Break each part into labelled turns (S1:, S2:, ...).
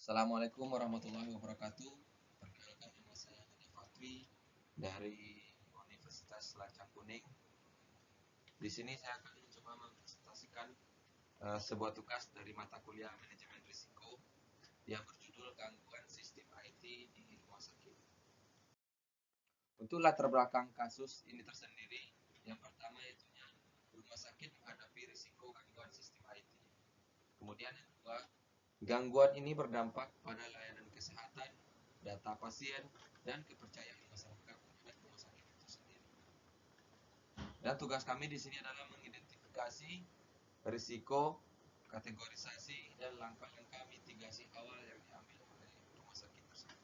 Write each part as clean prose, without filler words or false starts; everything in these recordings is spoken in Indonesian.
S1: Assalamualaikum warahmatullahi wabarakatuh. Perkenalkan, nama saya Hadi Fakri dari Universitas Lancang Kuning. Di sini saya akan mencoba mempresentasikan sebuah tugas dari mata kuliah manajemen risiko yang berjudul gangguan sistem IT di rumah sakit. Untuk latar belakang kasus ini tersendiri, yang pertama yaitu rumah sakit menghadapi risiko gangguan sistem IT. Kemudian yang kedua, gangguan ini berdampak pada layanan kesehatan, data pasien, dan kepercayaan masyarakat terhadap rumah sakit itu sendiri. Dan tugas kami di sini adalah mengidentifikasi risiko, kategorisasi, dan langkah-langkah mitigasi awal yang diambil oleh rumah sakit tersebut.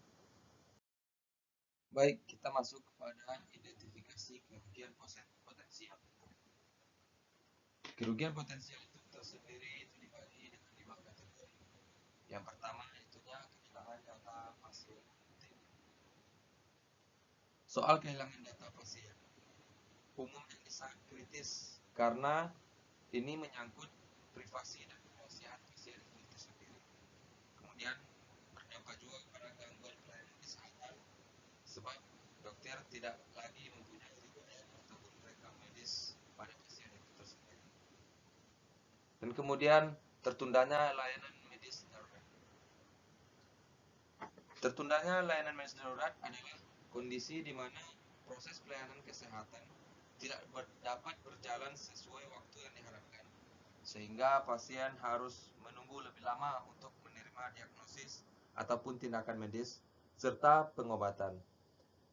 S1: Baik, kita masuk kepada identifikasi kerugian potensial. Kerugian potensial itu tersendiri itu dibagi dengan 5 kategori. Yang pertama itunya kehilangan data pasien. Soal kehilangan data pasien umumnya ini sangat kritis karena ini menyangkut privasi dan kerahasiaan pasien itu sendiri. Kemudian berdampak juga pada gangguan pelayanan kesehatan sebab dokter tidak lagi mempunyai riwayat ataupun rekam medis pada pasien itu tersendiri. Dan kemudian tertundanya layanan medis darurat. Tertundanya layanan medis darurat adalah kondisi di mana proses pelayanan kesehatan tidak dapat berjalan sesuai waktu yang diharapkan, sehingga pasien harus menunggu lebih lama untuk menerima diagnosis ataupun tindakan medis serta pengobatan,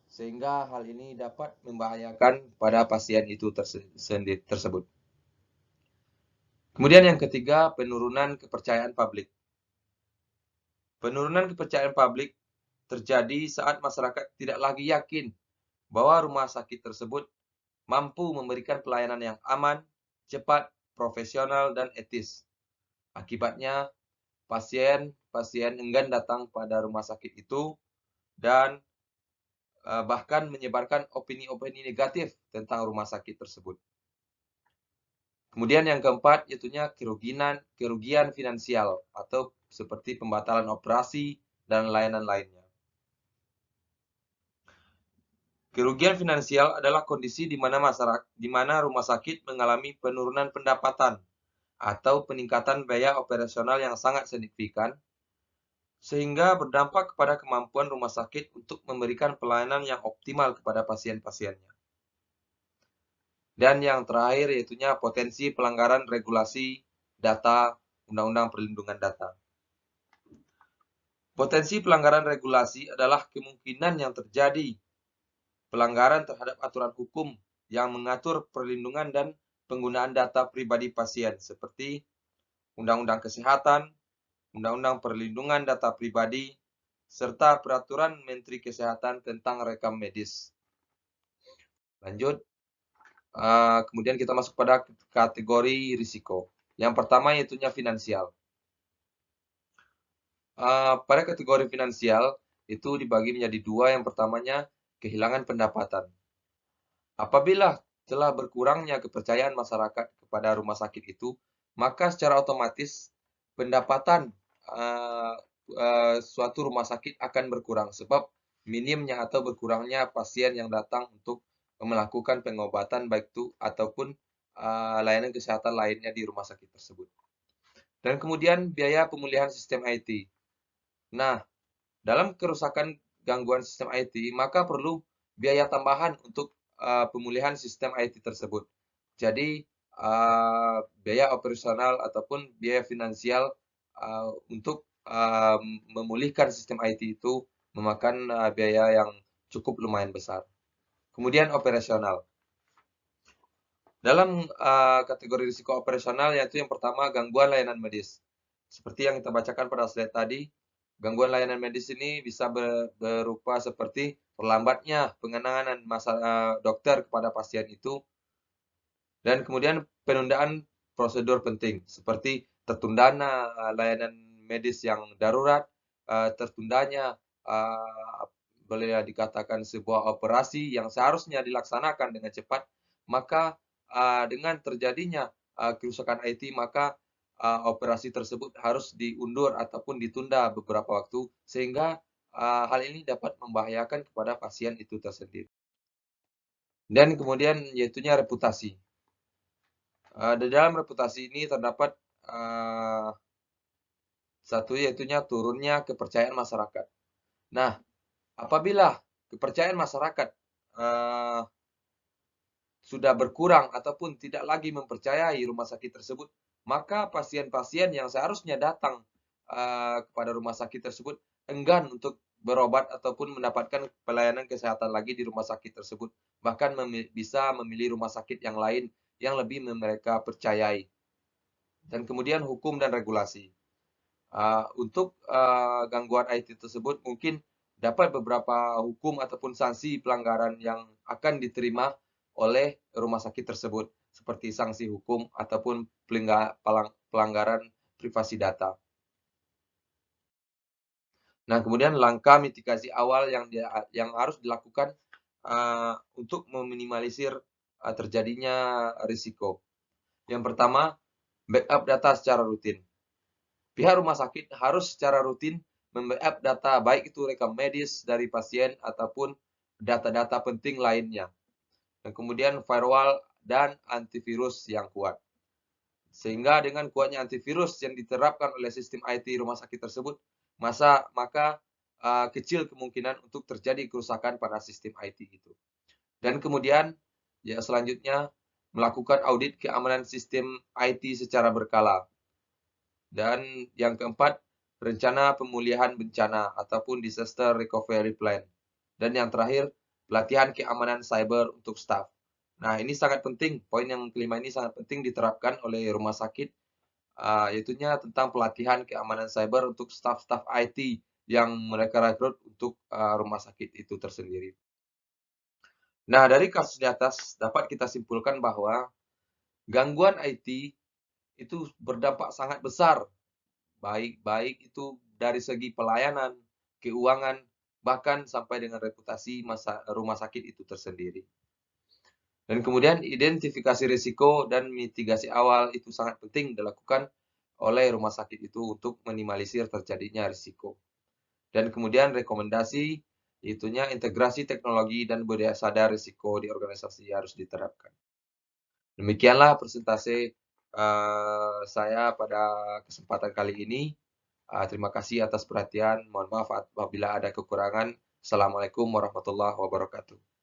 S1: sehingga hal ini dapat membahayakan pada pasien itu tersebut. Kemudian yang ketiga, penurunan kepercayaan publik. Penurunan kepercayaan publik terjadi saat masyarakat tidak lagi yakin bahwa rumah sakit tersebut mampu memberikan pelayanan yang aman, cepat, profesional, dan etis. Akibatnya, pasien enggan datang pada rumah sakit itu dan bahkan menyebarkan opini-opini negatif tentang rumah sakit tersebut. Kemudian yang keempat, yaitunya kerugian finansial atau seperti pembatalan operasi dan layanan lainnya. Kerugian finansial adalah kondisi di mana rumah sakit mengalami penurunan pendapatan atau peningkatan biaya operasional yang sangat signifikan, sehingga berdampak kepada kemampuan rumah sakit untuk memberikan pelayanan yang optimal kepada pasien-pasiennya. Dan yang terakhir yaitunya potensi pelanggaran regulasi data Undang-Undang Perlindungan Data. Potensi pelanggaran regulasi adalah kemungkinan yang terjadi pelanggaran terhadap aturan hukum yang mengatur perlindungan dan penggunaan data pribadi pasien seperti Undang-Undang Kesehatan, Undang-Undang Perlindungan Data Pribadi, serta Peraturan Menteri Kesehatan tentang rekam medis. Lanjut. Kemudian kita masuk pada kategori risiko. Yang pertama yaitunya finansial. Pada kategori finansial itu dibagi menjadi dua. Yang pertamanya kehilangan pendapatan. Apabila telah berkurangnya kepercayaan masyarakat kepada rumah sakit itu, maka secara otomatis pendapatan suatu rumah sakit akan berkurang sebab minimnya atau berkurangnya pasien yang datang untuk melakukan pengobatan baik itu ataupun layanan kesehatan lainnya di rumah sakit tersebut. Dan kemudian biaya pemulihan sistem IT. Nah, dalam kerusakan gangguan sistem IT, maka perlu biaya tambahan untuk pemulihan sistem IT tersebut. Jadi, biaya operasional ataupun biaya finansial untuk memulihkan sistem IT itu memakan biaya yang cukup lumayan besar. Kemudian operasional. Dalam kategori risiko operasional yaitu yang pertama gangguan layanan medis. Seperti yang kita bacakan pada slide tadi, gangguan layanan medis ini bisa berupa seperti terlambatnya penanganan dokter kepada pasien itu, dan kemudian penundaan prosedur penting seperti tertundanya layanan medis yang darurat, tertundanya boleh dikatakan sebuah operasi yang seharusnya dilaksanakan dengan cepat, maka dengan terjadinya kerusakan IT, maka operasi tersebut harus diundur ataupun ditunda beberapa waktu, sehingga hal ini dapat membahayakan kepada pasien itu tersendiri. Dan kemudian yaitunya reputasi. Di dalam reputasi ini terdapat satu yaitunya turunnya kepercayaan masyarakat. Nah, apabila kepercayaan masyarakat sudah berkurang ataupun tidak lagi mempercayai rumah sakit tersebut, maka pasien-pasien yang seharusnya datang kepada rumah sakit tersebut enggan untuk berobat ataupun mendapatkan pelayanan kesehatan lagi di rumah sakit tersebut. Bahkan bisa memilih rumah sakit yang lain yang lebih mereka percayai. Dan kemudian hukum dan regulasi. Untuk gangguan IT tersebut mungkin dapat beberapa hukum ataupun sanksi pelanggaran yang akan diterima oleh rumah sakit tersebut, seperti sanksi hukum ataupun pelanggaran privasi data. Nah, kemudian langkah mitigasi awal yang harus dilakukan untuk meminimalisir terjadinya risiko. Yang pertama, backup data secara rutin. Pihak rumah sakit harus secara rutin membackup data, baik itu rekam medis dari pasien ataupun data-data penting lainnya. Dan kemudian firewall dan antivirus yang kuat. Sehingga dengan kuatnya antivirus yang diterapkan oleh sistem IT rumah sakit tersebut, maka kecil kemungkinan untuk terjadi kerusakan pada sistem IT itu. Dan kemudian ya selanjutnya melakukan audit keamanan sistem IT secara berkala. Dan yang keempat, rencana pemulihan bencana ataupun disaster recovery plan. Dan yang terakhir, pelatihan keamanan cyber untuk staf. Nah, ini sangat penting. Poin yang kelima ini sangat penting diterapkan oleh rumah sakit, yaitunya tentang pelatihan keamanan cyber untuk staf-staf IT yang mereka rekrut untuk rumah sakit itu tersendiri. Nah, dari kasus di atas dapat kita simpulkan bahwa gangguan IT itu berdampak sangat besar, baik itu dari segi pelayanan, keuangan, bahkan sampai dengan reputasi rumah sakit itu tersendiri. Dan kemudian identifikasi risiko dan mitigasi awal itu sangat penting dilakukan oleh rumah sakit itu untuk minimalisir terjadinya risiko. Dan kemudian rekomendasi itunya integrasi teknologi dan budaya sadar risiko di organisasi harus diterapkan. Demikianlah presentasi saya pada kesempatan kali ini. Terima kasih atas perhatian. Mohon maaf apabila ada kekurangan. Assalamualaikum warahmatullahi wabarakatuh.